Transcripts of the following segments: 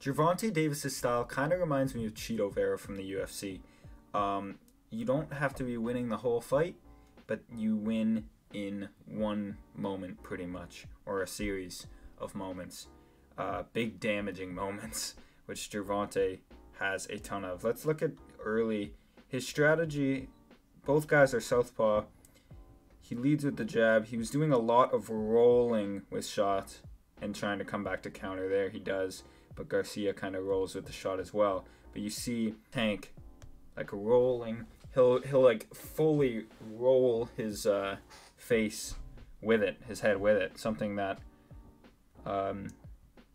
Gervonta Davis' style kind of reminds me of Cheeto Vera from the UFC. You don't have to be winning the whole fight, but you win in one moment pretty much, or a series of moments. Big damaging moments, which Gervonta has a ton of. Let's look at early. His strategy, both guys are southpaw. He leads with the jab. He was doing a lot of rolling with shots and trying to come back to counter there. He does, but Garcia kind of rolls with the shot as well. But you see Tank like rolling. He'll like fully roll his face with it, his head with it. Something that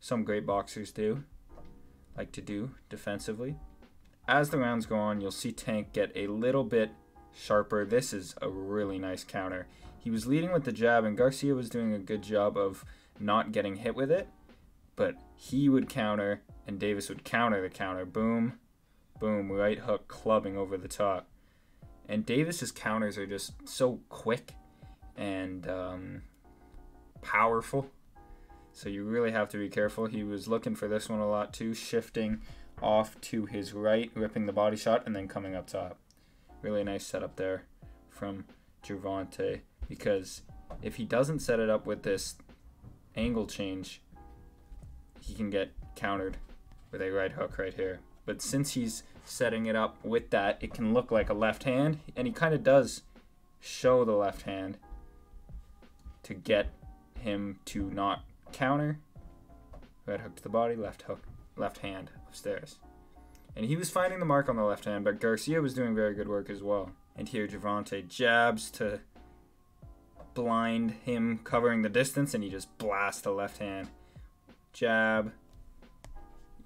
some great boxers like to do defensively. As the rounds go on, you'll see Tank get a little bit sharper. This is a really nice counter. He was leading with the jab, and Garcia was doing a good job of not getting hit with it, but he would counter, and Davis would counter the counter. Boom, boom, right hook clubbing over the top. And Davis's counters are just so quick and powerful, so you really have to be careful. He was looking for this one a lot too, shifting off to his right, ripping the body shot, and then coming up top. Really nice setup there from Gervonta, because if he doesn't set it up with this angle change, he can get countered with a right hook right here. But since he's setting it up with that, it can look like a left hand, and he kind of does show the left hand to get him to not counter. Right hook to the body, left hook, left hand upstairs. And he was finding the mark on the left hand, but Garcia was doing very good work as well. And here Gervonta jabs to blind him, covering the distance, and he just blasts the left hand. Jab.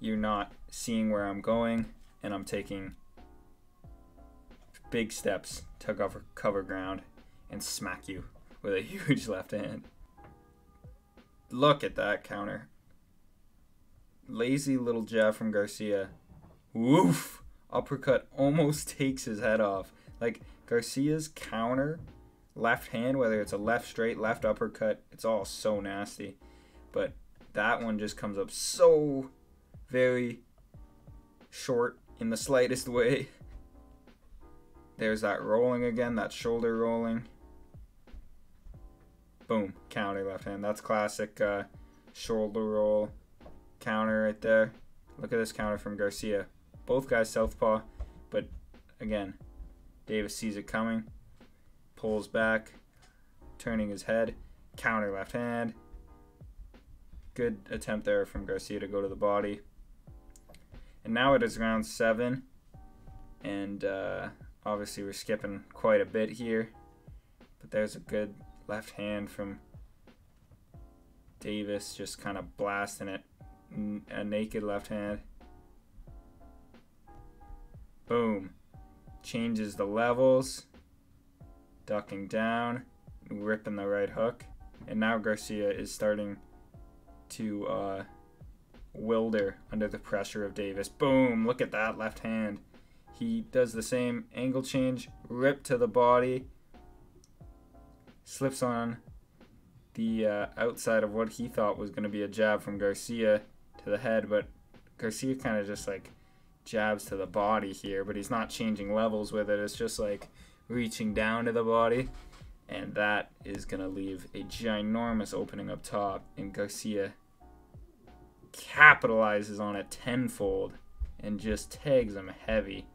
You're not seeing where I'm going, and I'm taking big steps to cover ground and smack you with a huge left hand. Look at that counter. Lazy little jab from Garcia. Woof! Uppercut almost takes his head off. Like, Garcia's counter left hand, whether it's a left straight, left uppercut, it's all so nasty. But that one just comes up so very short in the slightest way. There's that rolling again, that shoulder rolling. Boom, counter left hand. That's classic shoulder roll counter right there. Look at this counter from Garcia. Both guys southpaw, but again, Davis sees it coming, pulls back, turning his head, counter left hand. Good attempt there from Garcia to go to the body. And now it is round 7, and obviously we're skipping quite a bit here, but there's a good left hand from Davis, just kind of blasting it, a naked left hand. Boom. Changes the levels, ducking down, ripping the right hook, and now Garcia is starting to wilder under the pressure of Davis. Boom, look at that left hand. He does the same angle change, rip to the body, slips on the outside of what he thought was going to be a jab from Garcia to the head, but Garcia kind of just like jabs to the body here, but he's not changing levels with it. It's just like reaching down to the body, and that is going to leave a ginormous opening up top, and Garcia capitalizes on it tenfold and just tags him heavy.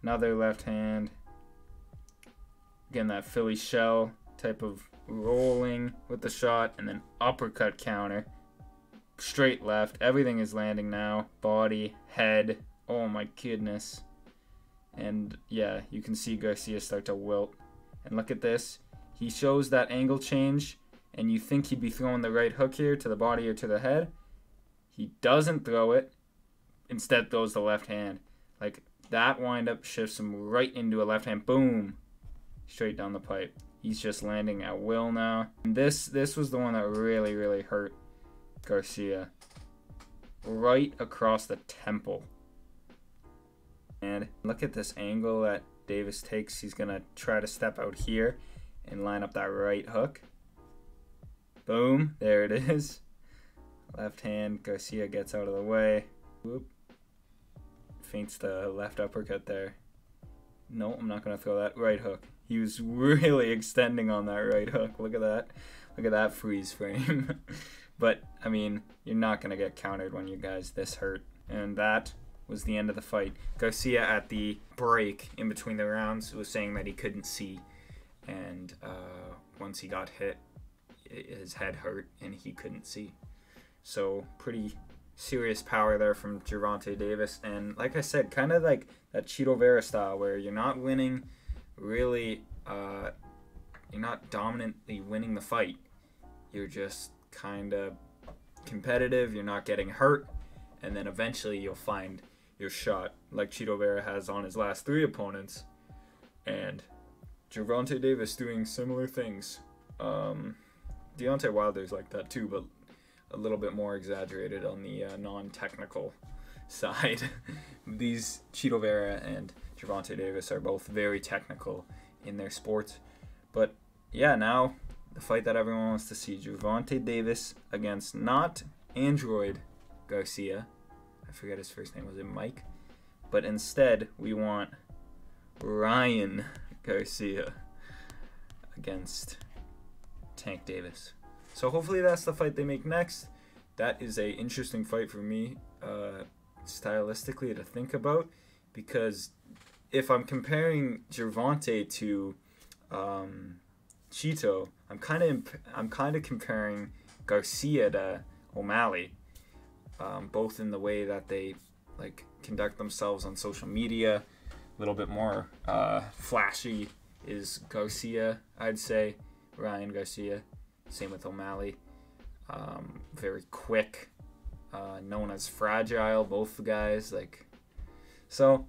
Another left hand. Again, that Philly shell type of rolling with the shot, and then uppercut counter. Straight left. Everything is landing now. Body, head. Oh my goodness. And yeah, you can see Garcia start to wilt. And look at this. He shows that angle change, and you think he'd be throwing the right hook here to the body or to the head. He doesn't throw it. Instead throws the left hand. Like, that windup shifts him right into a left hand. Boom. Straight down the pipe. He's just landing at will now. And this was the one that really, really hurt Garcia. Right across the temple. And look at this angle that Davis takes. He's going to try to step out here and line up that right hook. Boom. There it is. Left hand, Garcia gets out of the way. Whoop. Feints the left uppercut there. No, I'm not going to throw that. Right hook. He was really extending on that right hook. Look at that. Look at that freeze frame. But, I mean, you're not going to get countered when you guys this hurt. And that was the end of the fight. Garcia at the break in between the rounds was saying that he couldn't see. And once he got hit, his head hurt and he couldn't see. So pretty serious power there from Gervonta Davis. And like I said, kind of like that Chito Vera style where you're not winning really, you're not dominantly winning the fight. You're just kind of competitive. You're not getting hurt. And then eventually you'll find your shot like Chito Vera has on his last 3 opponents. And Gervonta Davis doing similar things. Deontay Wilder's like that too, but a little bit more exaggerated on the non-technical side. These Chito Vera and Gervonta Davis are both very technical in their sports. But yeah, now the fight that everyone wants to see, Gervonta Davis against not Android Garcia. I forget his first name. Was it Mike? But instead, we want Ryan Garcia against Tank Davis. So hopefully that's the fight they make next. That is a interesting fight for me, stylistically to think about, because if I'm comparing Gervonta to Chito, I'm kind of comparing Garcia to O'Malley, both in the way that they like conduct themselves on social media. A little bit more flashy is Garcia, I'd say. Ryan Garcia. Same with O'Malley. Very quick, known as fragile, both the guys. So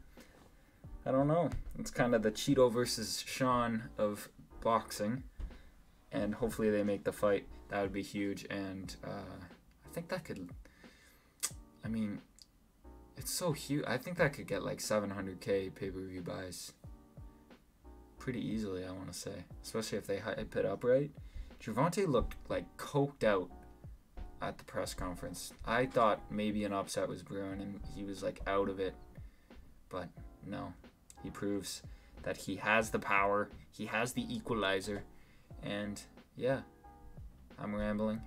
I don't know. It's kind of the Chito versus Sean of boxing, and hopefully they make the fight. That would be huge, and I think that could. I mean, it's so huge. I think that could get like 700K pay-per-view buys pretty easily. I want to say, especially if they hype it up right. Gervonta looked like coked out at the press conference. I thought maybe an upset was brewing and he was like out of it. But no, he proves that he has the power. He has the equalizer. And yeah, I'm rambling.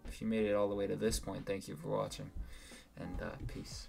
If you made it all the way to this point, thank you for watching. And peace.